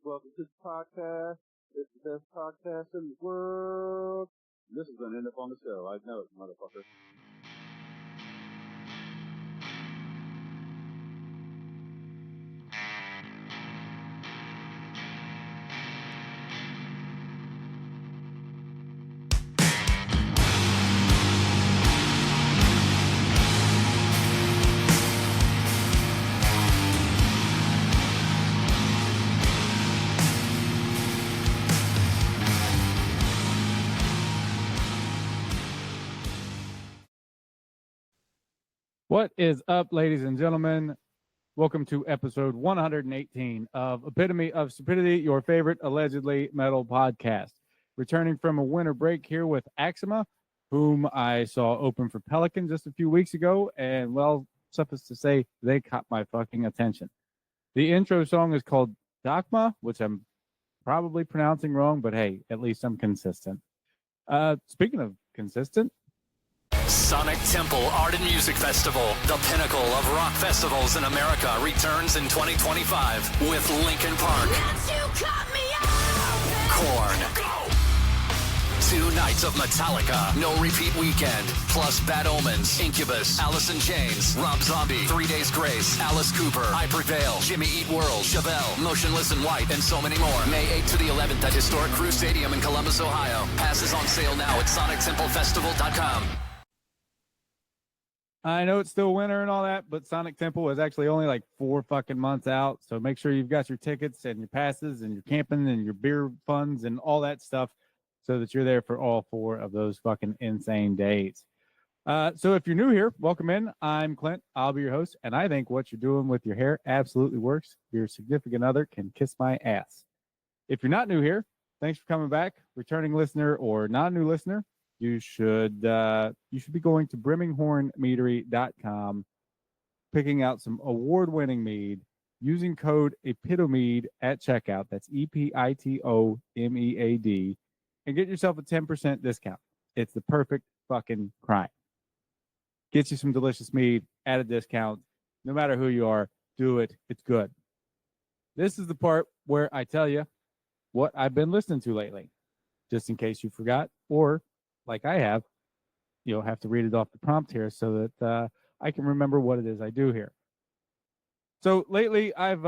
Welcome to the podcast. It's the best podcast in the world. This is going to end up on the show. I know it, motherfucker. What is up, ladies and gentlemen? Welcome to episode 118 of Epitome of Stupidity, your favorite allegedly metal podcast. Returning from a winter break here with Axioma, whom I saw open for Pelican just a few weeks ago, and well, suffice to say, they caught my fucking attention. The intro song is called Dogma, which I'm probably pronouncing wrong, but hey, at least I'm consistent. Speaking of consistent, Sonic Temple Art and Music Festival, the pinnacle of rock festivals in America, returns in 2025 with Linkin Park, Korn, 2 nights of Metallica, no repeat weekend, plus Bad Omens, Incubus, Alice in Chains, Rob Zombie, 3 Days Grace, Alice Cooper, I Prevail, Jimmy Eat World, Chevelle, Motionless in White, and so many more. May 8th to the 11th at historic Crew Stadium in Columbus, Ohio. Passes on sale now at sonictemplefestival.com. I know it's still winter and all that, but Sonic Temple is actually only like 4 fucking months out. So make sure you've got your tickets and your passes and your camping and your beer funds and all that stuff so that you're there for all 4 of those fucking insane days. So if you're new here, welcome in. I'm Clint. I'll be your host. And I think what you're doing with your hair absolutely works. Your significant other can kiss my ass. If you're not new here, thanks for coming back. Returning listener or non-new listener, you should be going to brimminghornmeadery.com, picking out some award-winning mead, using code EPITOMEAD at checkout. That's EPITOMEAD, and get yourself a 10% discount. It's the perfect fucking crime. Get you some delicious mead at a discount. No matter who you are, do it. It's good. This is the part where I tell you what I've been listening to lately, just in case you forgot, or like I have, you'll have to read it off the prompt here so that I can remember what it is I do here. So lately, I've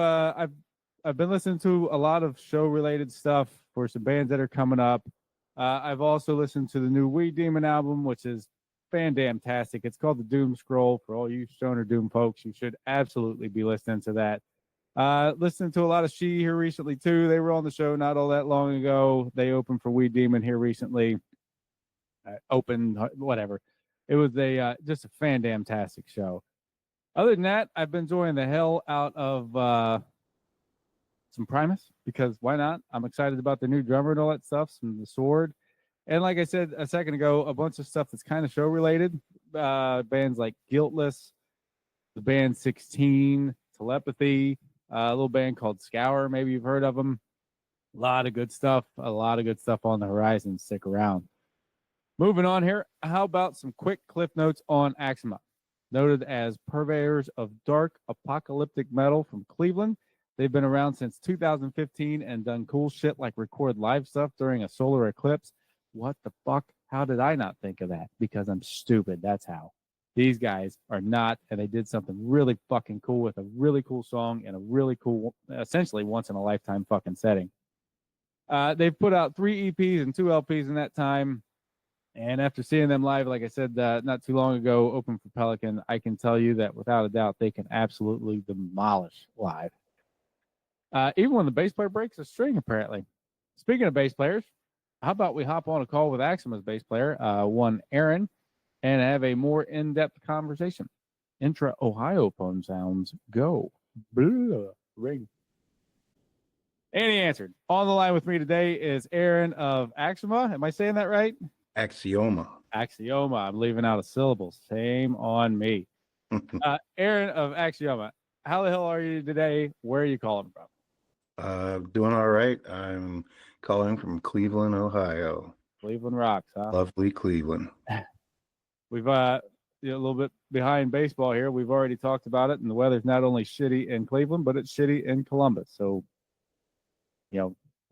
been listening to a lot of show-related stuff for some bands that are coming up. I've also listened to the new Wee Demon album, which is fan-damn-tastic. It's called The Doom Scroll. For all you Stoner Doom folks, you should absolutely be listening to that. Listening to a lot of She here recently, too. They were on the show not all that long ago. They opened for Wee Demon here recently. Whatever. It was just a fan-damn-tastic show. Other than that, I've been enjoying the hell out of some Primus, because why not? I'm excited about the new drummer and all that stuff, some The Sword. And like I said a second ago, a bunch of stuff that's kind of show-related. Bands like Guiltless, the band 16, Telepathy, a little band called Scour, maybe you've heard of them. A lot of good stuff on the horizon. Stick around. Moving on here, how about some quick cliff notes on Axioma? Noted as purveyors of dark apocalyptic metal from Cleveland, they've been around since 2015 and done cool shit like record live stuff during a solar eclipse. What the fuck? How did I not think of that? Because I'm stupid, that's how. These guys are not, and they did something really fucking cool with a really cool song and a really cool, essentially once-in-a-lifetime fucking setting. They've put out 3 EPs and 2 LPs in that time. And after seeing them live, like I said, not too long ago, open for Pelican, I can tell you that without a doubt, they can absolutely demolish live. Even when the bass player breaks a string, apparently. Speaking of bass players, how about we hop on a call with Axioma's bass player, one Aaron, and have a more in-depth conversation. Intra-Ohio phone sounds go. Blah, ring. And he answered. On the line with me today is Aaron of Axioma. Am I saying that right? Axioma. I'm leaving out a syllable. Shame on me. Aaron of Axioma, how the hell are you today? Where are you calling from? Doing all right. I'm calling from Cleveland, Ohio. Cleveland rocks, huh? Lovely Cleveland. We've a little bit behind baseball here. We've already talked about it, and the weather's not only shitty in Cleveland, but it's shitty in Columbus. So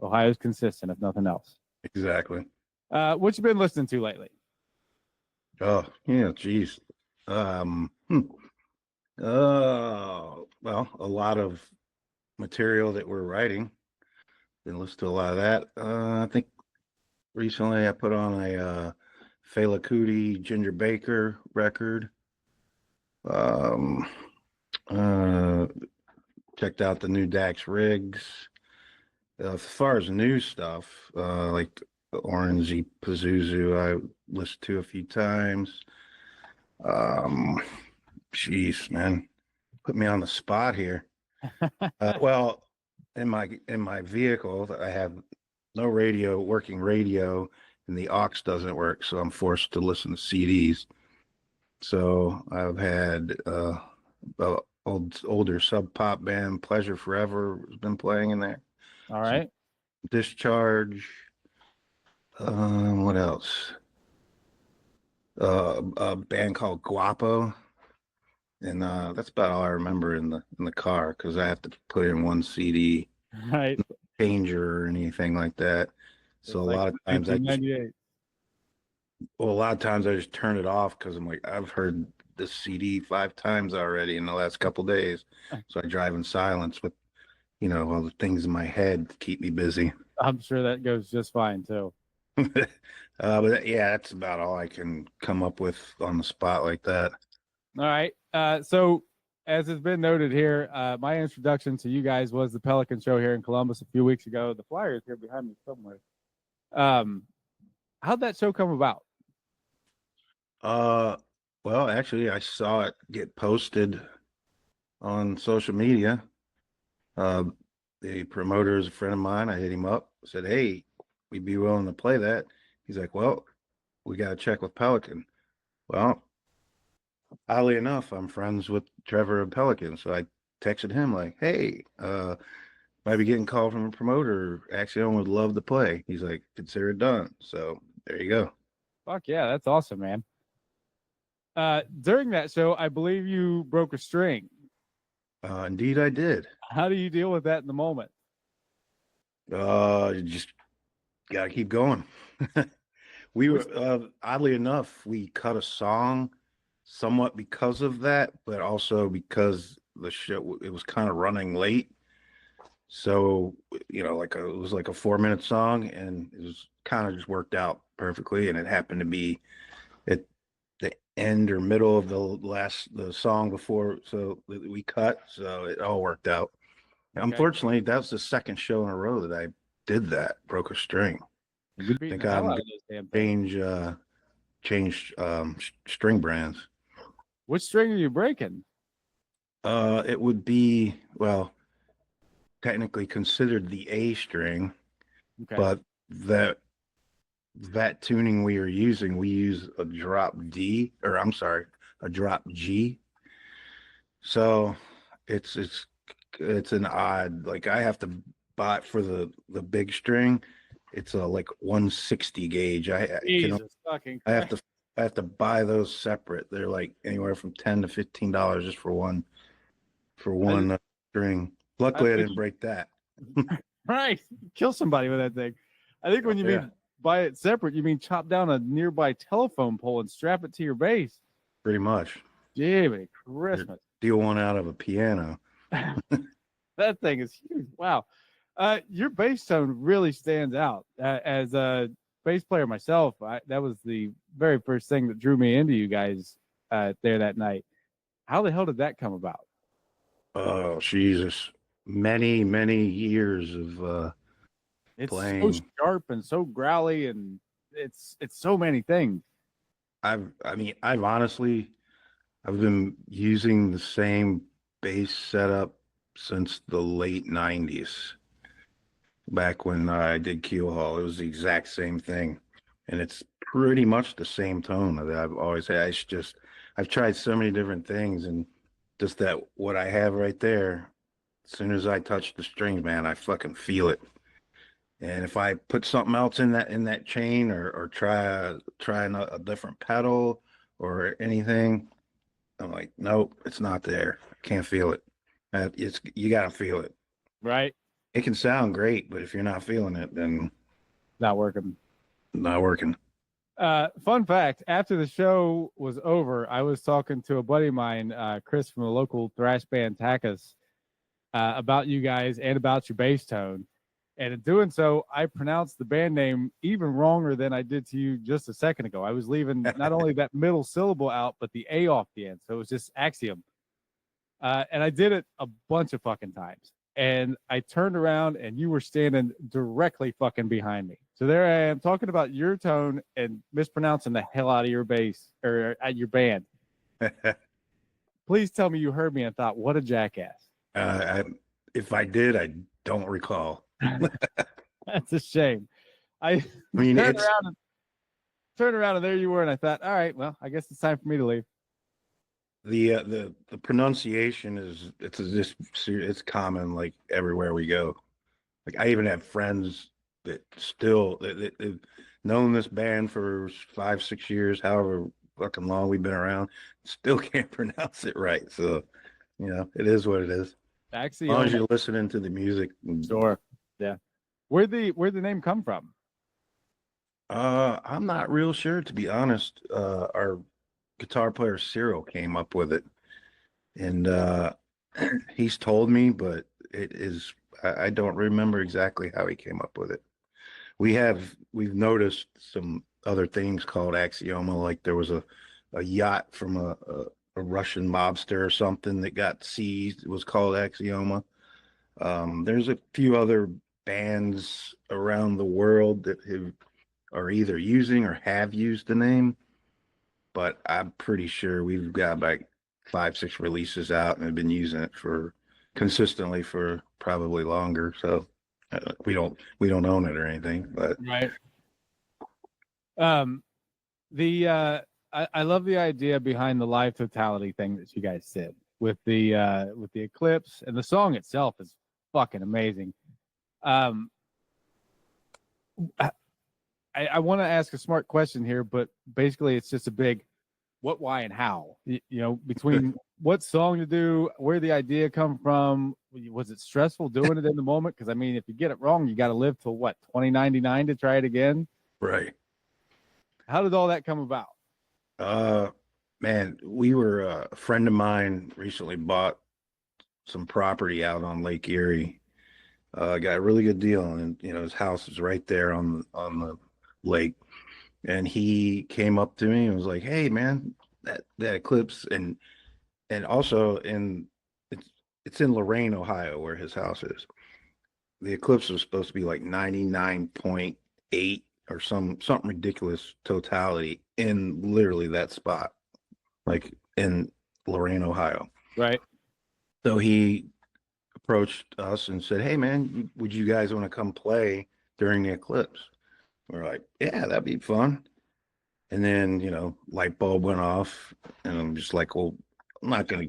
Ohio's consistent, if nothing else. Exactly. What you been listening to lately? Oh, yeah, geez. Well, a lot of material that we're writing. Been listening to a lot of that. I think recently I put on a Fela Kuti Ginger Baker record. Checked out the new Dax Riggs. As far as new stuff, like the Orangey Pazuzu, I listened to a few times. Jeez, man, put me on the spot here. Well, in my vehicle, I have no working radio, and the aux doesn't work, so I'm forced to listen to CDs. So I've had older sub pop band Pleasure Forever has been playing in there. All right. Discharge. What else? A band called Guapo, and that's about all I remember in the car because I have to put in one CD, Right. changer or anything like that. So It's a lot of times I just turn it off because I'm like, I've heard this CD 5 times already in the last couple days. So I drive in silence with, all the things in my head to keep me busy. I'm sure that goes just fine too. But yeah, that's about all I can come up with on the spot like that. All right. So as has been noted here, my introduction to you guys was the Pelican Show here in Columbus a few weeks ago. The flyer is here behind me somewhere. How'd that show come about? Well, actually, I saw it get posted on social media. The promoter is a friend of mine. I hit him up, said, "Hey, we'd be willing to play that." He's like, "Well, we got to check with Pelican." Well, oddly enough, I'm friends with Trevor of Pelican, so I texted him like, "Hey, might be getting a call from a promoter. Axioma would love to play." He's like, "Consider it done." So there you go. Fuck yeah, that's awesome, man. During that show, I believe you broke a string. Indeed, I did. How do you deal with that in the moment? You just gotta keep going. We were oddly enough, we cut a song somewhat because of that, but also because the show it was kind of running late. So it was like a 4-minute song, and it was kind of just worked out perfectly, and it happened to be at the end or middle of the song before, so we cut, so it all worked out. Okay. Unfortunately, that was the second show in a row that I did that, broke a string. I think I'm gonna change string brands. Which string are you breaking? It would be, well, technically considered the A string, okay, but that tuning we are using, we use a drop D, or I'm sorry, a drop G. So it's an odd, like I have to buy for the big string. It's a like 160 gauge. I have to buy those separate. They're like anywhere from $10 to $15 just for one string. Luckily, I didn't break that. Right, kill somebody with that thing. I think when you mean buy it separate, you mean chop down a nearby telephone pole and strap it to your bass. Pretty much. Jimmy Christmas. Deal one out of a piano. That thing is huge. Wow. Your bass tone really stands out. As a bass player myself, that was the very first thing that drew me into you guys there that night. How the hell did that come about? Oh, Jesus. Many, many years of it's playing. So sharp and so growly, and it's so many things. I've been using the same bass setup since the late 90s. Back when I did Keel Hall, it was the exact same thing. And it's pretty much the same tone that I've always had. I've tried so many different things, and just that what I have right there, as soon as I touch the strings, man, I fucking feel it. And if I put something else in that chain or try a different pedal or anything, I'm like, nope, it's not there. I can't feel it. You gotta feel it. Right. It can sound great, but if you're not feeling it, then Not working. not working. Fun fact, after the show was over, I was talking to a buddy of mine, Chris from the local thrash band Takas, about you guys and about your bass tone. And in doing so, I pronounced the band name even wronger than I did to you just a second ago. I was leaving not only that middle syllable out, but the A off the end. So it was just Axiom. And I did it a bunch of fucking times. And I turned around and you were standing directly fucking behind me. So there I am talking about your tone and mispronouncing the hell out of your bass or at your band. Please tell me you heard me and thought, what a jackass. If I did, I don't recall. That's a shame. I mean, turned around and there you were. And I thought, all right, well, I guess it's time for me to leave. The pronunciation is it's common like everywhere we go. Like I even have friends that still they've known this band for 5-6 years, however fucking long we've been around, still can't pronounce it right. So it is what it is. As long as you're listening to the music. Sure. Yeah. Where'd the name come from? I'm not real sure, to be honest. Our guitar player Cyril came up with it, and he's told me, but I don't remember exactly how he came up with it. We've noticed some other things called Axioma, like there was a yacht from a Russian mobster or something that got seized. It was called Axioma. There's a few other bands around the world that are either using or have used the name, but I'm pretty sure we've got like 5-6 releases out and have been using it consistently for probably longer. So we don't own it or anything, but right. I love the idea behind the live totality thing that you guys did with the Eclipse, and the song itself is fucking amazing. I want to ask a smart question here, but basically it's just a big what, why, and how. Between what song to do, where the idea come from. Was it stressful doing it in the moment? Because I mean, if you get it wrong, you got to live till what, 2099 to try it again. Right. How did all that come about? Man, a friend of mine recently bought some property out on Lake Erie. Got a really good deal, and his house is right there on the lake. And he came up to me and was like, "Hey, man, that Eclipse," and also it's in Lorain, Ohio, where his house is. The Eclipse was supposed to be like 99.8 or something ridiculous totality in literally that spot, like in Lorain, Ohio. Right. So he approached us and said, "Hey, man, would you guys want to come play during the Eclipse?" We're like, "Yeah, that'd be fun." And then, light bulb went off, and I'm just like, "Well, we're not gonna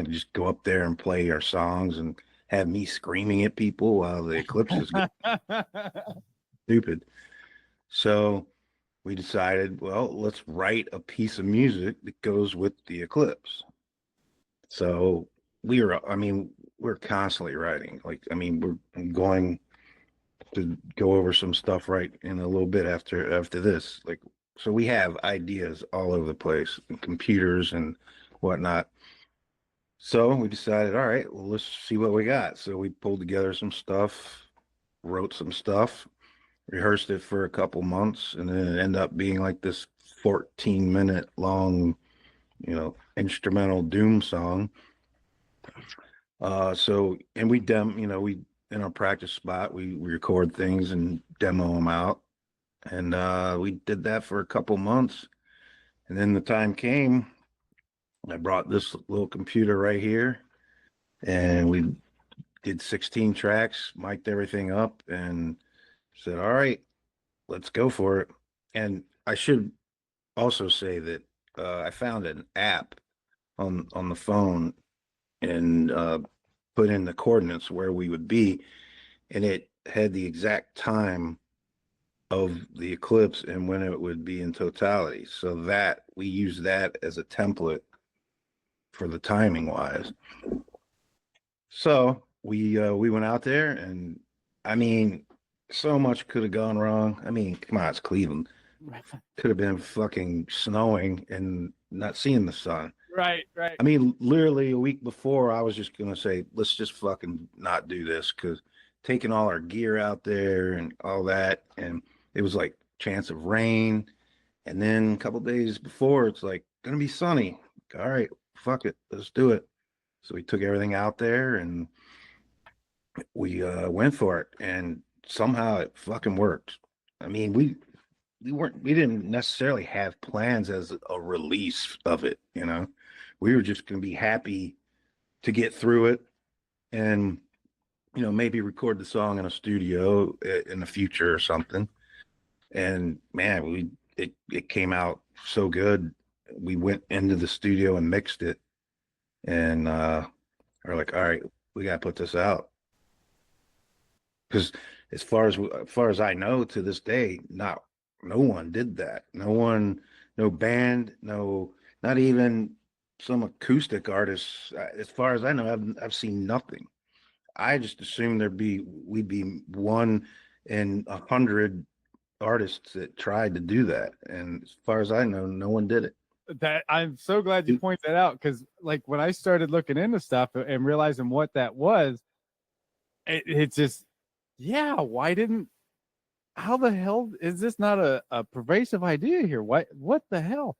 just go up there and play our songs and have me screaming at people while the Eclipse is stupid." So we decided, well, let's write a piece of music that goes with the Eclipse. So we're constantly writing. We're going to go over some stuff right in a little bit after this. So we have ideas all over the place, and computers and whatnot. So we decided, all right, well, let's see what we got. So we pulled together some stuff, wrote some stuff, rehearsed it for a couple months, and then it ended up being like this 14-minute long, instrumental doom song. And we in our practice spot, we record things and demo them out. And we did that for a couple months. And then the time came, I brought this little computer right here, and we did 16 tracks, mic'd everything up, and said, all right, let's go for it. And I should also say that I found an app on the phone and put in the coordinates where we would be, and it had the exact time of the eclipse and when it would be in totality. So that we use that as a template for the timing wise. So we went out there, and I mean, so much could have gone wrong. I mean, come on, it's Cleveland. Could have been fucking snowing and not seeing the sun. Right. I mean, literally a week before, I was just gonna say, let's just fucking not do this, because taking all our gear out there and all that, and it was like chance of rain, and then a couple days before, it's like gonna be sunny. All right, fuck it, let's do it. So we took everything out there and we went for it, and somehow it fucking worked. I mean, we didn't necessarily have plans as a release of it, you know. We were just going to be happy to get through it, and maybe record the song in a studio in the future or something. And man, it came out so good. We went into the studio and mixed it, and we're like, all right, we got to put this out. Because as far as I know, to this day, no one did that. No one, no band, no, not even some acoustic artists. As far as I know, I've seen nothing. I just assumed we'd be one in 100 artists that tried to do that, and as far as I know, no one did it. That I'm so glad you point that out, because like when I started looking into stuff and realizing what that was, it's just, yeah, how the hell is this not a pervasive idea here? What the hell?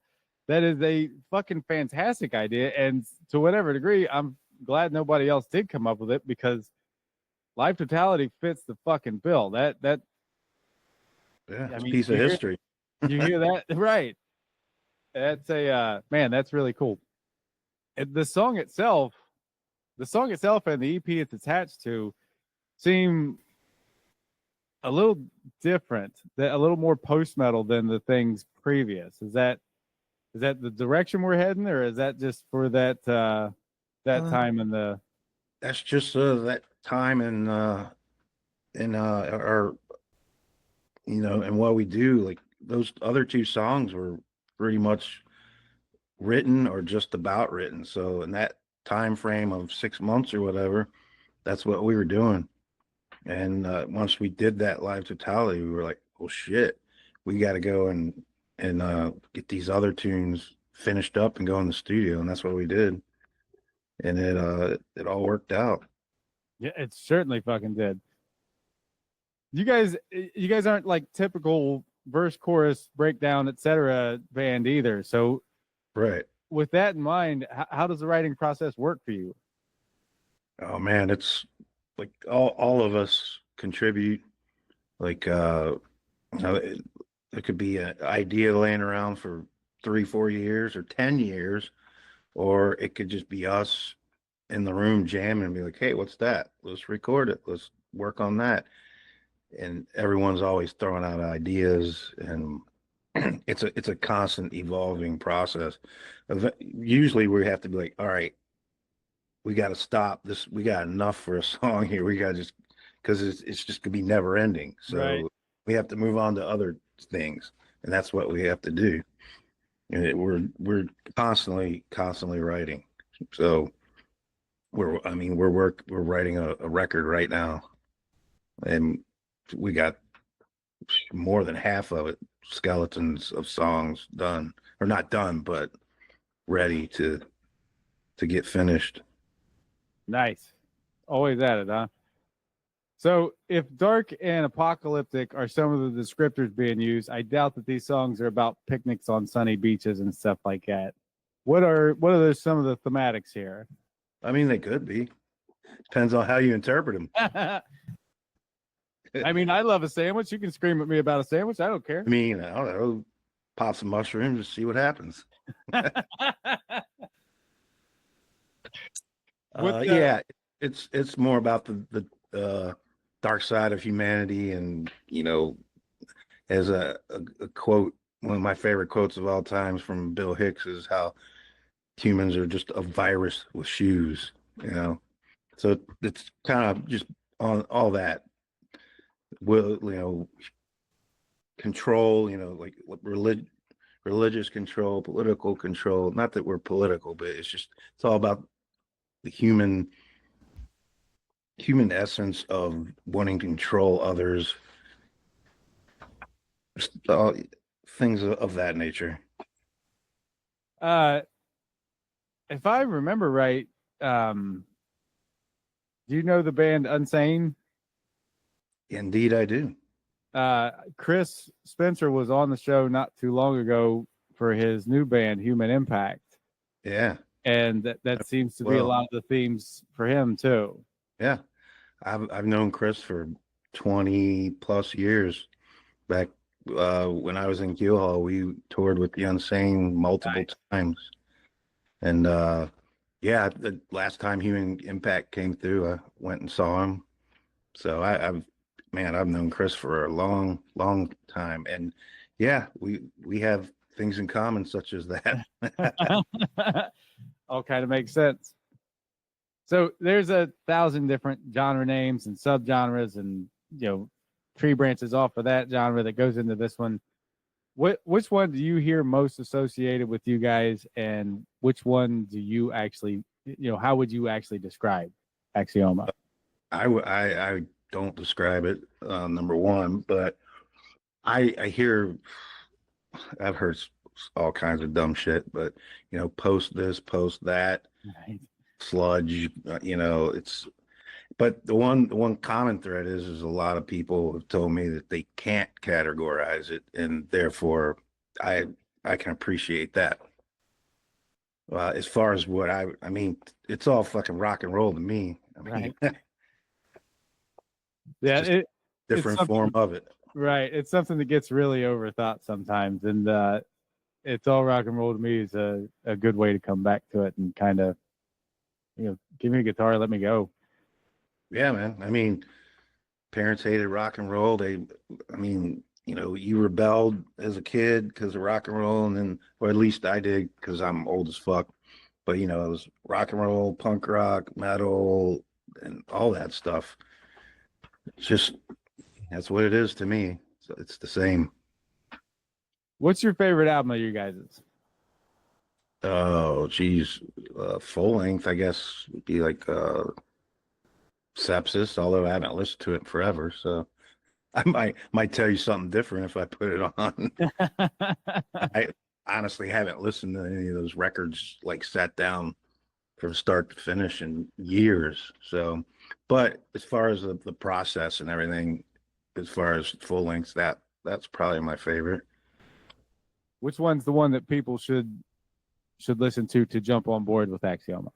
That is a fucking fantastic idea, and to whatever degree, I'm glad nobody else did come up with it, because live totality fits the fucking bill. That yeah, it's a piece of history. You hear that? Right. That's man, that's really cool. The song itself and the EP it's attached to seem a little different, a little more post-metal than the things previous. Is that the direction we're heading, or is that just for that time in the? That's just that time in our, and what we do. Like those other two songs were pretty much written or just about written. So in that time frame of 6 months or whatever, that's what we were doing. And once we did that live totality, we were like, oh shit, we got to go and get these other tunes finished up and go in the studio. And that's what we did. And it all worked out. Yeah, it certainly fucking did. You guys aren't like typical verse, chorus, breakdown, etc. band either. So, right. With that in mind, how does the writing process work for you? Oh man, it's like all of us contribute. Like it could be an idea laying around for 3-4 years or 10 years, or it could just be us in the room jamming and be like, hey, what's that? Let's record it. Let's work on that. And everyone's always throwing out ideas, and it's a constant evolving process. Usually we have to be like, all right, we got to stop this. We got enough for a song here. We got to just, because it's just gonna be never ending. So right. We have to move on to other things, and that's what we have to do. And we're constantly writing. So we're writing a record right now, and we got more than half of it, skeletons of songs done, or not done, but ready to get finished. Nice. Always at it, huh? So if dark and apocalyptic are some of the descriptors being used, I doubt that these songs are about picnics on sunny beaches and stuff like that. What are some of the thematics here? I mean, they could be. Depends on how you interpret them. I mean, I love a sandwich. You can scream at me about a sandwich. I don't care. I mean, I don't know. Pop some mushrooms and see what happens. Yeah, it's more about the dark side of humanity, and as a quote, one of my favorite quotes of all times from Bill Hicks is how humans are just a virus with shoes. So it's kind of just on all that. Will control, like religious control, political control. Not that we're political, but it's all about the human human essence of wanting to control others, things of that nature. If I remember right, do you know the band Unsane? Indeed, I do. Chris Spencer was on the show not too long ago for his new band, Human Impact. Yeah. And that seems to be a lot of the themes for him too. Yeah. I've known Chris for 20 plus years. Back when I was in Keelhaul, we toured with the Unsane multiple times. And yeah, the last time Human Impact came through, I went and saw him. So I've known Chris for a long, long time. And yeah, we have things in common such as that. All kind of makes sense. So there's 1,000 different genre names and subgenres and, tree branches off of that genre that goes into this one. Which one do you hear most associated with you guys, and which one do you actually, how would you actually describe Axioma? I don't describe it, number one, but I've heard all kinds of dumb shit, but post this, post that, Right. sludge, but the one common thread is a lot of people have told me that they can't categorize it, and therefore I can appreciate that. As far as what I mean, it's all fucking rock and roll to me. I mean, Right. Yeah, different form of it. Right. It's something that gets really overthought sometimes, and it's all rock and roll to me is a good way to come back to it and kind of, give me a guitar, let me go. Yeah, man. I mean, parents hated rock and roll. You rebelled as a kid because of rock and roll, and then, or at least I did because I'm old as fuck. But it was rock and roll, punk rock, metal, and all that stuff. It's just, that's what it is to me. So it's the same. What's your favorite album of you guys's? Oh, geez. Full length, I guess, would be like Sepsis, although I haven't listened to it in forever. So I might tell you something different if I put it on. I honestly haven't listened to any of those records, like sat down from start to finish in years. So, but as far as the process and everything, as far as full lengths, that's probably my favorite. Which one's the one that people should listen to jump on board with Axioma?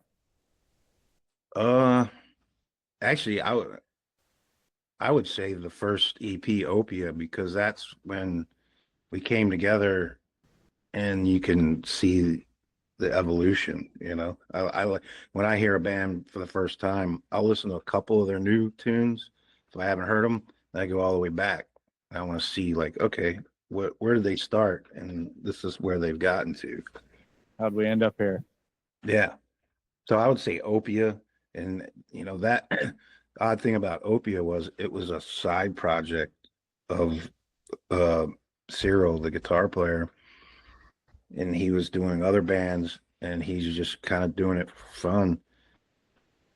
Actually, I would say the first EP, Opia, because that's when we came together, and you can see the evolution. I when I hear a band for the first time, I'll listen to a couple of their new tunes. If I haven't heard them, I go all the way back. I want to see, like, okay, where did they start, and this is where they've gotten to. How'd we end up here? Yeah. So I would say Opia, and that odd thing about Opia was it was a side project of Cyril, the guitar player, and he was doing other bands, and he's just kind of doing it for fun.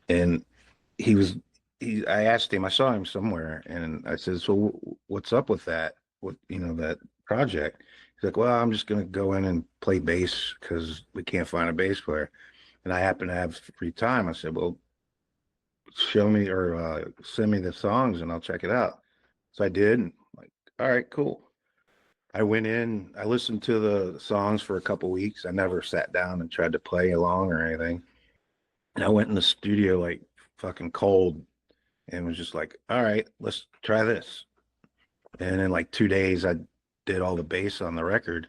And I asked him, I saw him somewhere, and I said, so what's up with that? That project? He's like, well, I'm just going to go in and play bass because we can't find a bass player. And I happen to have free time. I said, well, show me or send me the songs and I'll check it out. So I did. And like, all right, cool. I went in, I listened to the songs for a couple weeks. I never sat down and tried to play along or anything. And I went in the studio like fucking cold and was just like, all right, let's try this. And in like 2 days, I did all the bass on the record.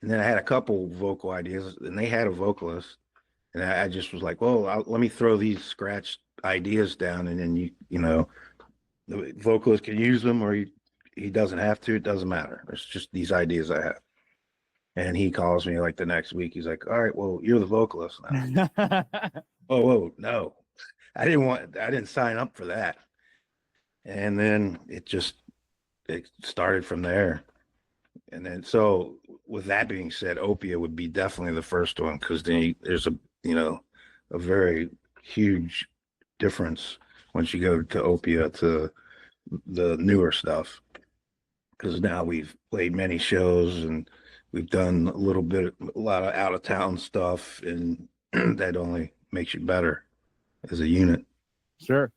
And then I had a couple vocal ideas, and they had a vocalist. And I just was like, well, let me throw these scratched ideas down, and then the vocalist can use them, or he doesn't have to. It doesn't matter. It's just these ideas I have. And he calls me like the next week. He's like, all right, well, you're the vocalist now. Whoa, no. I didn't sign up for that. And then it started from there. And then, so with that being said, Opia would be definitely the first one, because then there's a very huge difference once you go to Opia to the newer stuff. Because now we've played many shows and we've done a lot of out of town stuff, and that only makes you better as a unit. Sure.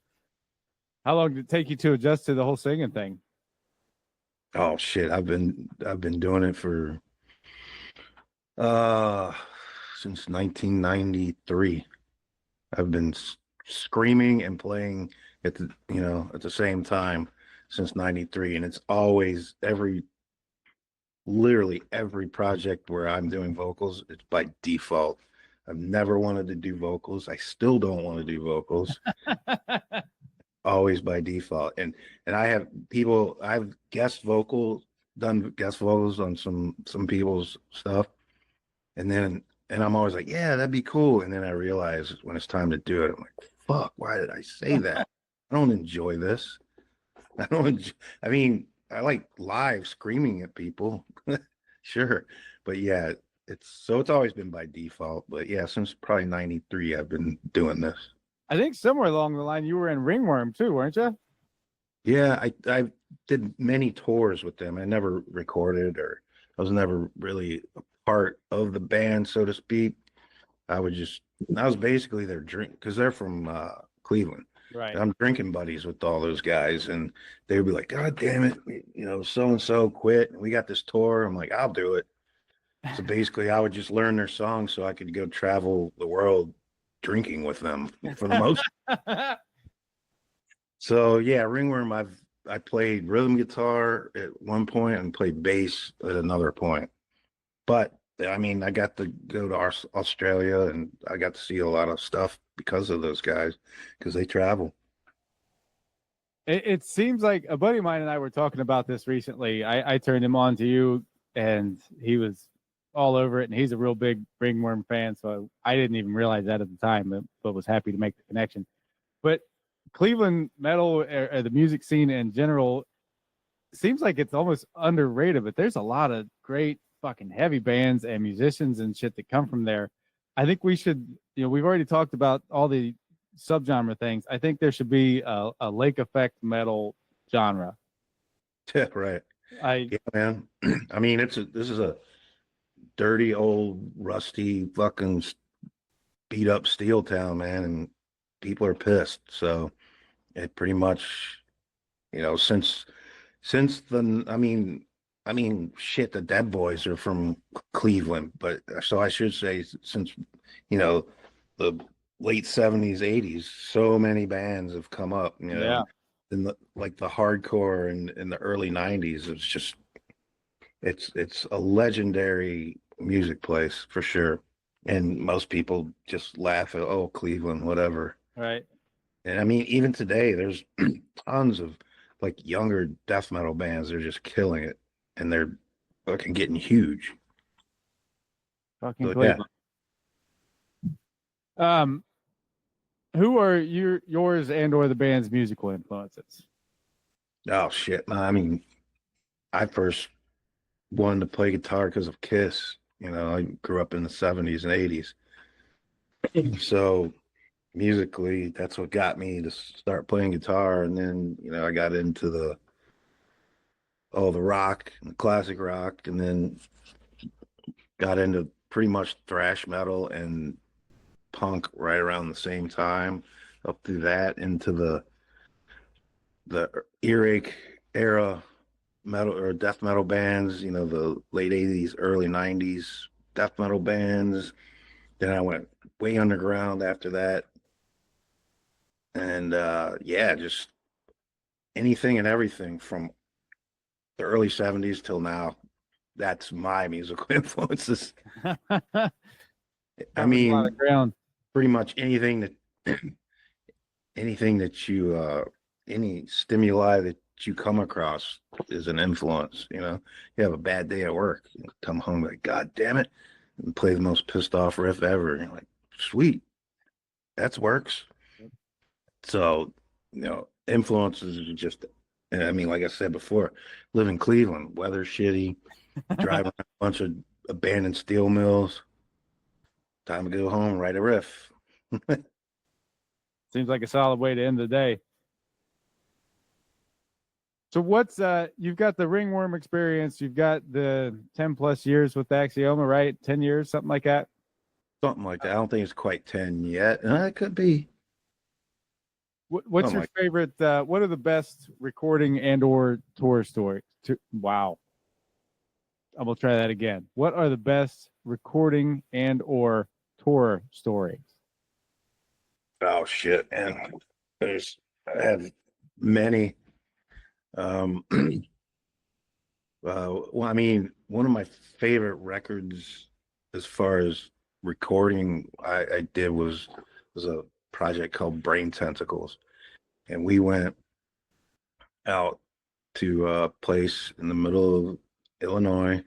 How long did it take you to adjust to the whole singing thing? Oh shit, I've been doing it for since 1993. I've been screaming and playing at the same time since 93, and it's always literally every project where I'm doing vocals, it's by default. I've never wanted to do vocals. I still don't want to do vocals. Always by default. And I've done guest vocals on some people's stuff. And I'm always like, yeah, that'd be cool. And then I realize when it's time to do it, I'm like, fuck, why did I say that? I don't enjoy this. I mean, I like live screaming at people. Sure. But yeah, it's always been by default. But yeah, since probably 93, I've been doing this. I think somewhere along the line you were in Ringworm too, weren't you? Yeah, I did many tours with them. I never recorded, or I was never really a part of the band, so to speak. I was basically their drink, because they're from Cleveland. Right. I'm drinking buddies with all those guys, and they would be like, God damn it, so and so quit, and we got this tour. I'm like, I'll do it. So basically I would just learn their songs so I could go travel the world drinking with them for the most. So yeah, Ringworm, I played rhythm guitar at one point and played bass at another point. But I mean, I got to go to Australia, and I got to see a lot of stuff because of those guys, because they travel. It seems like a buddy of mine and I were talking about this recently. I turned him on to you, and he was all over it, and he's a real big Ringworm fan, so I didn't even realize that at the time, but was happy to make the connection. But Cleveland metal, or the music scene in general, seems like it's almost underrated, but there's a lot of great fucking heavy bands and musicians and shit that come from there. I think we should, we've already talked about all the subgenre things. I think there should be a lake effect metal genre. Yeah, right. Yeah, man. I mean, this is a dirty old rusty fucking beat up steel town, man, and people are pissed. So it pretty much, since the I mean, shit, the Dead Boys are from Cleveland, but so I should say since, the late 70s, 80s, so many bands have come up, Yeah. in the hardcore in the early 90s. It's just, it's a legendary music place for sure. And most people just laugh at, oh, Cleveland, whatever. Right. And I mean, even today, there's tons of younger death metal bands. They're just killing it, and they're fucking getting huge. Fucking So, Cleveland. Yeah. Who are yours and or the band's musical influences? Oh shit! I mean, I first wanted to play guitar because of Kiss. I grew up in the 70s and 80s, so musically, that's what got me to start playing guitar. And then, I got into the rock, the classic rock, and then got into pretty much thrash metal and punk right around the same time, up through that into the earache era metal or death metal bands, the late 80s, early 90s death metal bands. Then I went way underground after that. And yeah, just anything and everything from the early 70s till now. That's my musical influences. I mean, a lot of ground. Pretty much anything that you any stimuli that you come across is an influence. You have a bad day at work, you come home like, God damn it, and play the most pissed off riff ever. And you're like, sweet, that works. So, influences are just, I mean, like I said before, live in Cleveland, weather shitty, drive around a bunch of abandoned steel mills. Time to go home, write a riff. Seems like a solid way to end the day. So what's you've got the ringworm experience, you've got the 10 plus years with Axioma, right? 10 years, something like that. Something like that. I don't think it's quite 10 yet. It could be. What's your favorite? What are the best recording and or tour stories? Wow, I'm gonna try that again. What are the best recording and or tour stories? Oh shit, man. I have many. Well, I mean, one of my favorite records as far as recording I did was a project called Brain Tentacles. And we went out to a place in the middle of Illinois.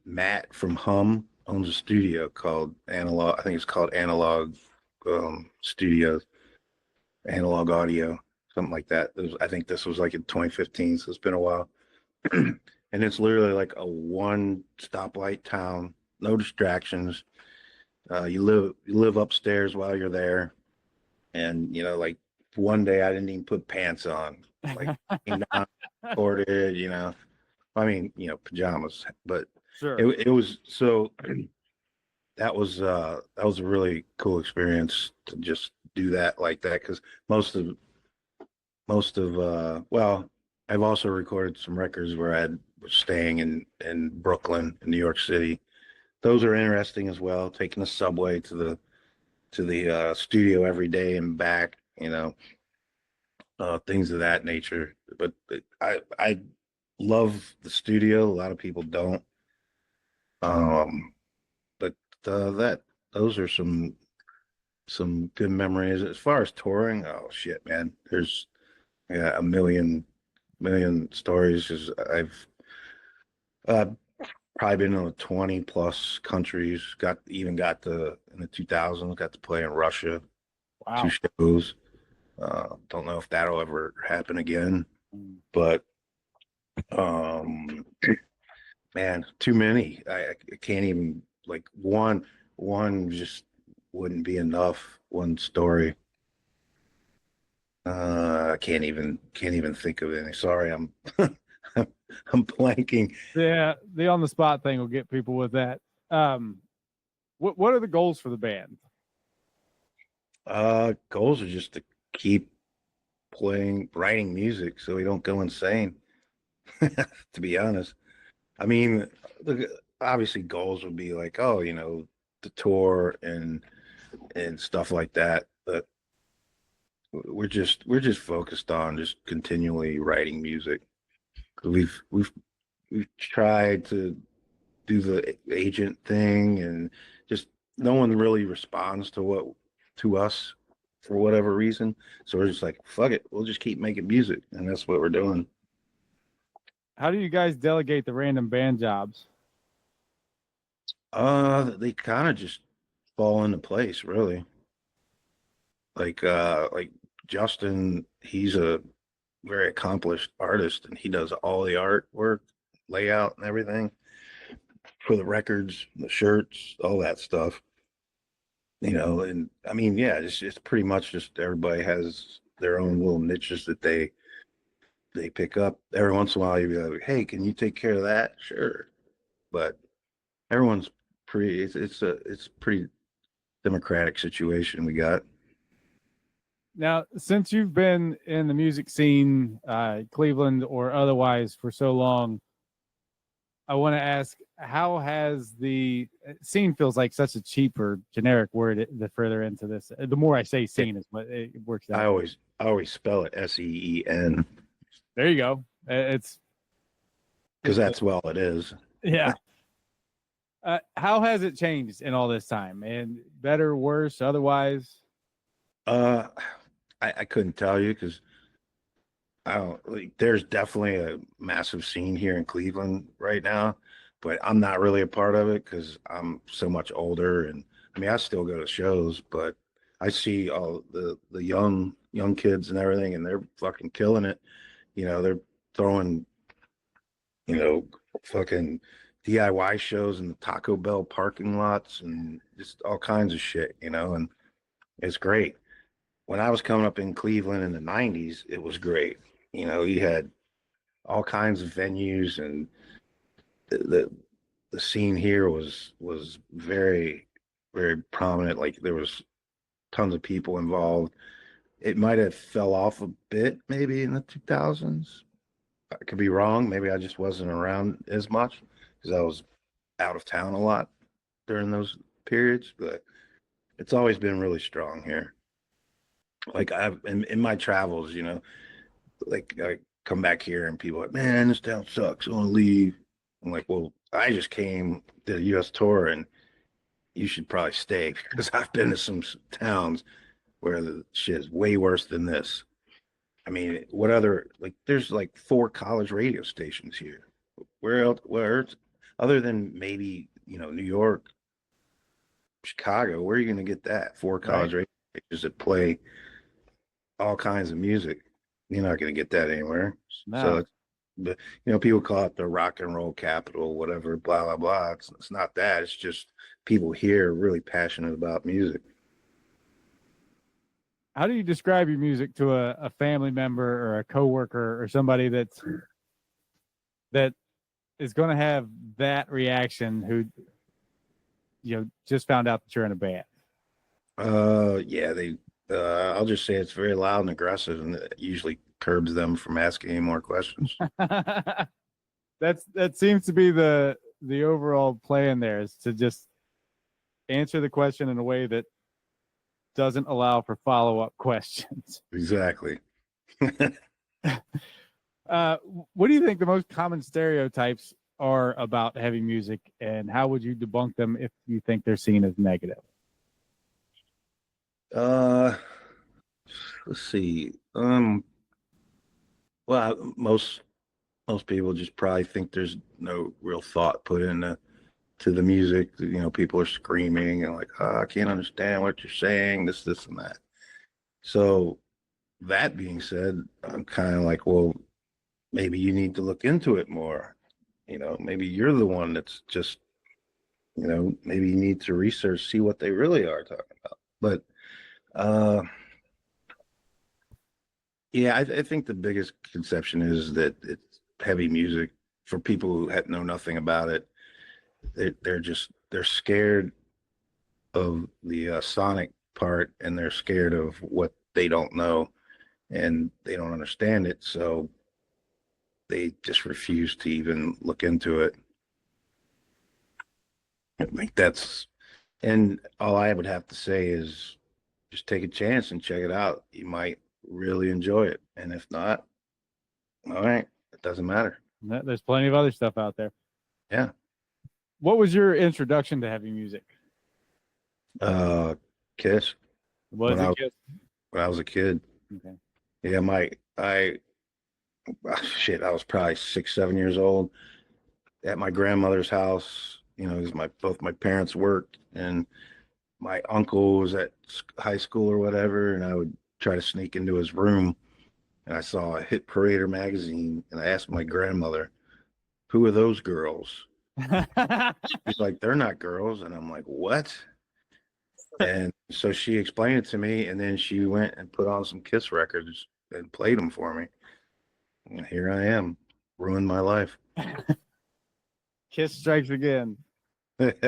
Matt from Hum owns a studio called Analog. I think it's called Analog Studios, Analog Audio, something like that. I think this was like in 2015, so it's been a while. And it's literally like a one stoplight town, no distractions. You live upstairs while you're there, and like one day I didn't even put pants on, like came down, recorded, I mean, pajamas, but Sure. it was so that was a really cool experience to just do that like that, because most of well, I've also recorded some records where I was staying in Brooklyn, in New York City. Those are interesting as well, taking the subway to the studio every day and back, things of that nature. But I love the studio. A lot of people don't. But those are some good memories. As far as touring, oh shit, man, there's a million stories. Because I've probably been in 20 plus countries. Got in the 2000s. Got to play in Russia. Wow. 2 shows. Don't know if that'll ever happen again, but man, too many. I can't even, like, one just wouldn't be enough. One story. I can't even think of any. Sorry, I'm I'm blanking. Yeah, the on the spot thing will get people with that. What are the goals for the band? Goals are just to keep writing music so we don't go insane. To be honest, I mean, obviously goals would be like, the tour and stuff like that. But we're just focused on just continually writing music. We've tried to do the agent thing, and just no one really responds to us for whatever reason. So we're just like, fuck it, we'll just keep making music, and that's what we're doing. How do you guys delegate the random band jobs? They kind of just fall into place, really. Like Justin, he's a very accomplished artist, and he does all the artwork, layout, and everything for the records, the shirts, all that stuff. And I mean, yeah, it's pretty much just everybody has their own little niches that they pick up. Every once in a while, you'll be like, "Hey, can you take care of that?" Sure, but everyone's pretty. It's a pretty democratic situation we got. Now, since you've been in the music scene, Cleveland or otherwise, for so long, I want to ask, how has the scene, feels like such a cheap or generic word the further into this. The more I say scene is what it works out. I always spell it SEEN. There you go. It's because that's all it is. Yeah. How has it changed in all this time? And better, worse, otherwise? I couldn't tell you, because I don't, like, there's definitely a massive scene here in Cleveland right now, but I'm not really a part of it because I'm so much older. And I mean, I still go to shows, but I see all the young kids and everything, and they're fucking killing it. They're throwing, fucking DIY shows in the Taco Bell parking lots and just all kinds of shit, and it's great. when I was coming up in Cleveland in the 90s, it was great. You had all kinds of venues, and the the scene here was very, very prominent. Like there was tons of people involved. It might have fell off a bit maybe in the 2000s. I could be wrong. Maybe I just wasn't around as much because I was out of town a lot during those periods, but it's always been really strong here. Like I've in my travels, like I come back here and people are like, man, this town sucks. I want to leave. I'm like, well, I just came to the US tour and you should probably stay because I've been to some towns where the shit is way worse than this. I mean, what other, like, there's like 4 college radio stations here. Where else, other than maybe, New York, Chicago, where are you going to get that? 4 college radio stations that play all kinds of music. You're not going to get that anywhere. No. So, people call it the rock and roll capital, whatever, blah, blah, blah. It's not that. It's just people here are really passionate about music. How do you describe your music to a family member or a coworker or somebody that is going to have that reaction who just found out that you're in a band? Yeah, I'll just say it's very loud and aggressive, and it usually curbs them from asking any more questions. That seems to be the overall plan there, is to just answer the question in a way that doesn't allow for follow-up questions. Exactly. What do you think the most common stereotypes are about heavy music, and how would you debunk them if you think they're seen as negative? Let's see. Well, most people just probably think there's no real thought put into the music. People are screaming and like, oh, I can't understand what you're saying, this, and that. So that being said, I'm kind of like, well, maybe you need to look into it more. Maybe you're the one that's just, maybe you need to research, see what they really are talking about. But yeah, I think the biggest conception is that it's heavy music for people who know nothing about it. They're scared of the sonic part, and they're scared of what they don't know, and they don't understand it, so they just refuse to even look into it. I think and all I would have to say is just take a chance and check it out. You might really enjoy it, and if not, all right, it doesn't matter. There's plenty of other stuff out there. Yeah. What was your introduction to heavy music? Kiss. Was it Kiss? When I was a kid. Okay. Yeah, I was probably 6, 7 years old at my grandmother's house. Because both my parents worked, and my uncle was at high school or whatever, and I would try to sneak into his room, and I saw a Hit Parader magazine, and I asked my grandmother, "Who are those girls?" She's like, "They're not girls," and I'm like, "What?" And so she explained it to me, and then she went and put on some Kiss records and played them for me, and here I am, ruined my life. Kiss strikes again. This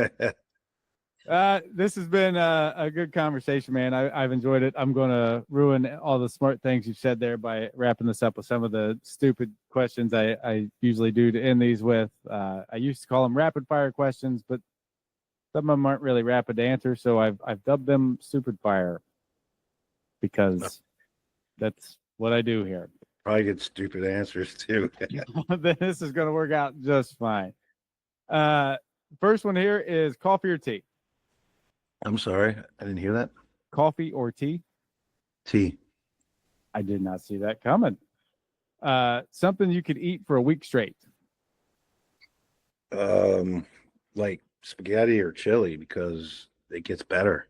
has been a good conversation, man. I've enjoyed it. I'm going to ruin all the smart things you said there by wrapping this up with some of the stupid questions I usually do to end these with. I used to call them rapid fire questions, but some of them aren't really rapid to answer, so I've dubbed them stupid fire because that's what I do here. Probably get stupid answers too. This is going to work out just fine. First one here is coffee or tea? I'm sorry, I didn't hear that. Coffee or tea? Tea. I did not see that coming. Something you could eat for a week straight? Like spaghetti or chili, because it gets better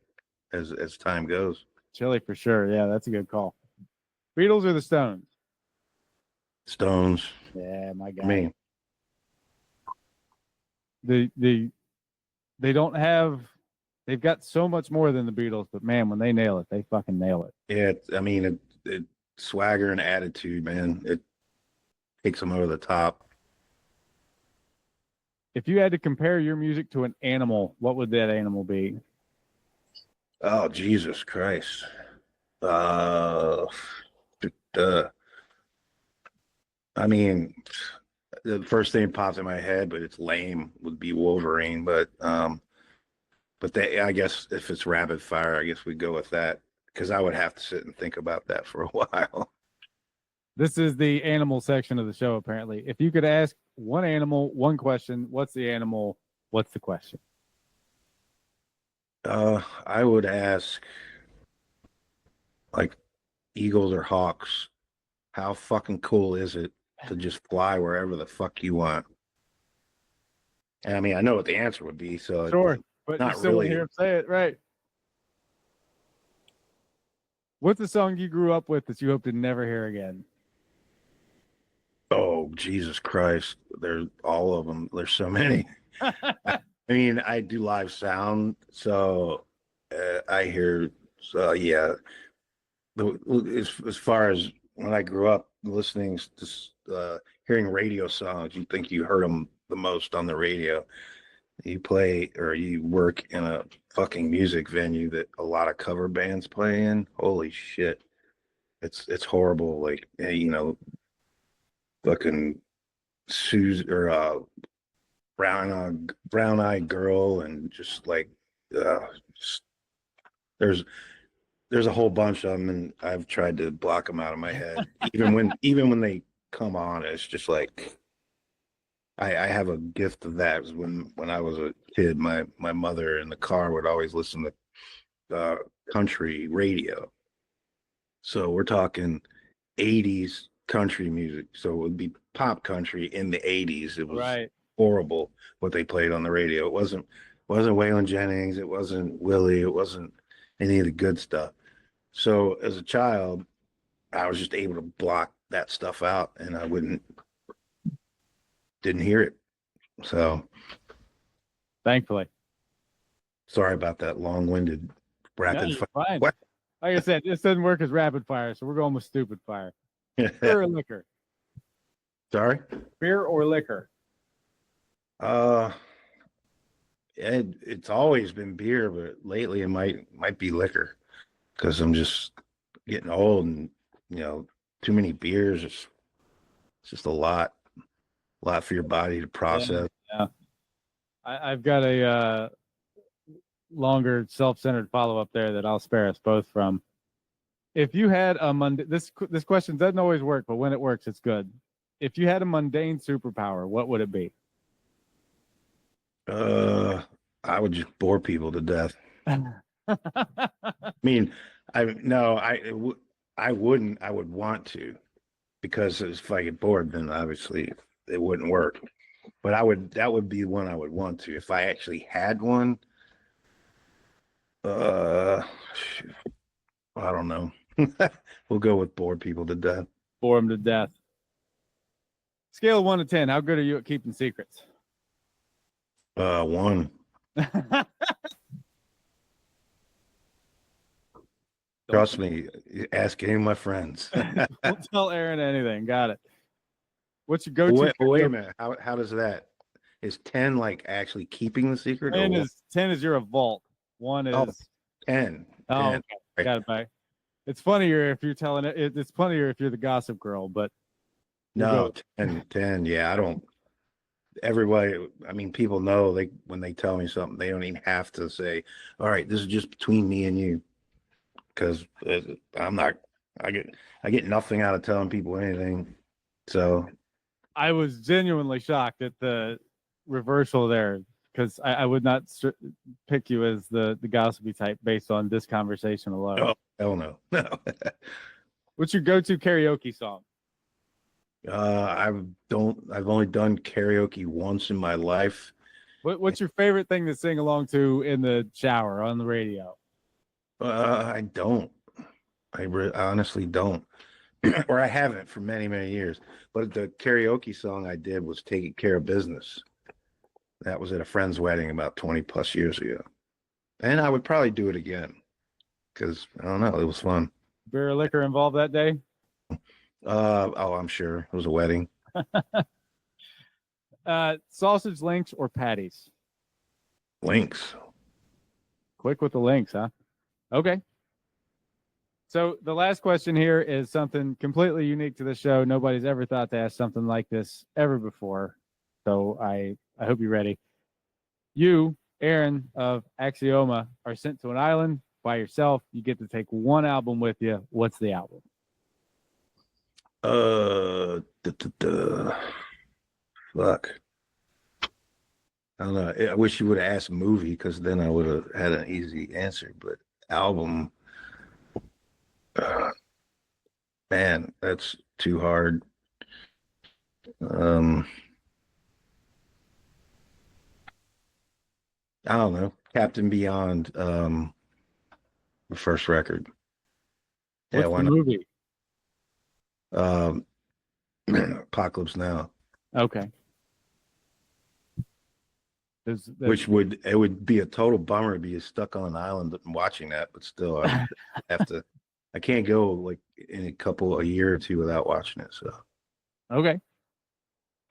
as time goes. Chili for sure. Yeah, that's a good call. Beatles or the Stones? Stones. Yeah, my guy. Me. They don't have They've got so much more than the Beatles, but man, when they nail it, they fucking nail it. Yeah, I mean, it swagger and attitude, man. It takes them over the top. If you had to compare your music to an animal, what would that animal be? Oh, Jesus Christ. I mean, the first thing that pops in my head, but it's lame, would be Wolverine. But I guess if it's rapid fire, I guess we go with that, because I would have to sit and think about that for a while. This is the animal section of the show, apparently. If you could ask one animal one question, what's the animal? What's the question? I would ask, like, eagles or hawks, how fucking cool is it to just fly wherever the fuck you want? And I mean, I know what the answer would be, so Sure, but not you still want to really. hear him say it, right? What's the song you grew up with that you hope to never hear again? Oh, Jesus Christ. There's all of them. There's so many. I mean, I do live sound, so I hear, so yeah. As far as when I grew up listening to, hearing radio songs, you think you heard them the most on the radio. You play or you work in a fucking music venue that a lot of cover bands play in. Holy shit. It's horrible. Like, you know, fucking Susan or brown eyed girl, and just like just, there's a whole bunch of them, and I've tried to block them out of my head. even when they come on, it's just like I have a gift of that. When I was a kid, my mother in the car would always listen to country radio. So we're talking 80s country music. So it would be pop country in the 80s. It was Right. horrible what they played on the radio. It wasn't Waylon Jennings. It wasn't Willie. It wasn't any of the good stuff. So as a child, I was just able to block that stuff out, and I didn't hear it. So Thankfully. sorry about that long-winded rapid you're fire. fine. What? Like I said, this doesn't work as rapid fire, so we're going with stupid fire. Beer or liquor? Sorry? Beer or liquor? It's always been beer, but lately it might be liquor, because I'm just getting old, and too many beers. It's just a lot for your body to process. Yeah. I've got a longer self-centered follow-up there that I'll spare us both from. If you had a this question doesn't always work, but when it works, it's good. If you had a mundane superpower, what would it be? I would just bore people to death. I mean, I wouldn't. I would want to, because if I get bored, then obviously it wouldn't work. But that would be one I would want to. If I actually had one, I don't know. We'll go with bore people to death. Bore them to death. Scale of 1 to 10, how good are you at keeping secrets? 1. Trust me, ask any of my friends. Don't tell Aaron anything. Got it. What's your go-to? Wait a minute. How does that? Is 10 like actually keeping the secret? 10 is you're a vault. 1 is 10. Oh, 10. okay. Got it back. It's funnier if you're telling it. It's funnier if you're the gossip girl, but no, 10. Yeah, I don't. Everybody, I mean, people know when they tell me something, they don't even have to say, "All right, this is just between me and you," because I'm not. I get nothing out of telling people anything. So I was genuinely shocked at the reversal there, because I would not pick you as the gossipy type based on this conversation alone. oh, hell no. What's your go-to karaoke song? I've only done karaoke once in my life. What's your favorite thing to sing along to in the shower on the radio? I don't. I honestly don't. Or I haven't for many, many years. But the karaoke song I did was Taking Care of Business. That was at a friend's wedding about 20 plus years ago. And I would probably do it again because I don't know, it was fun. Beer or liquor involved that day? Oh, I'm sure it was a wedding. Sausage links or patties? Links. Quick with the links, huh? Okay. So the last question here is something completely unique to the show. Nobody's ever thought to ask something like this ever before. So I hope you're ready. You, Aaron of Axioma, are sent to an island by yourself. You get to take one album with you. What's the album? Fuck. I don't know. I wish you would have asked movie because then I would have had an easy answer. But album, man, that's too hard. I don't know. Captain Beyond, the first record. What's Yeah, why the not? movie? Apocalypse Now. Okay. Which would be a total bummer to be stuck on an island and watching that, but still I have to. I can't go like in a year or two without watching it. So okay.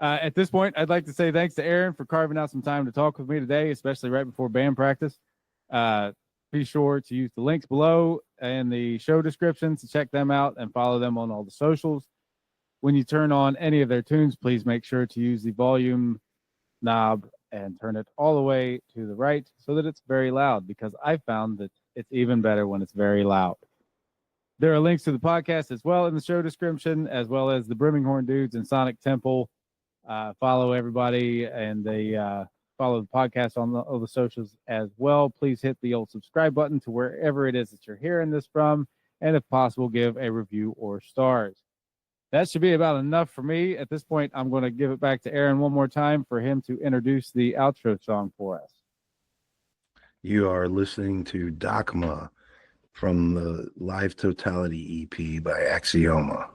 At this point, I'd like to say thanks to Aaron for carving out some time to talk with me today, especially right before band practice. Be sure to use the links below and the show descriptions to check them out and follow them on all the socials. When you turn on any of their tunes, please make sure to use the volume knob and turn it all the way to the right so that it's very loud, because I found that it's even better when it's very loud. There are links to the podcast as well in the show description, as well as the Brimming Horn dudes and Sonic Temple. Follow everybody, and they follow the podcast on all the socials as well. Please hit the old subscribe button to wherever it is that you're hearing this from, and if possible, give a review or stars. That should be about enough for me. At this point, I'm going to give it back to Aaron one more time for him to introduce the outro song for us. you are listening to Dogma from the Live Totality EP by Axioma.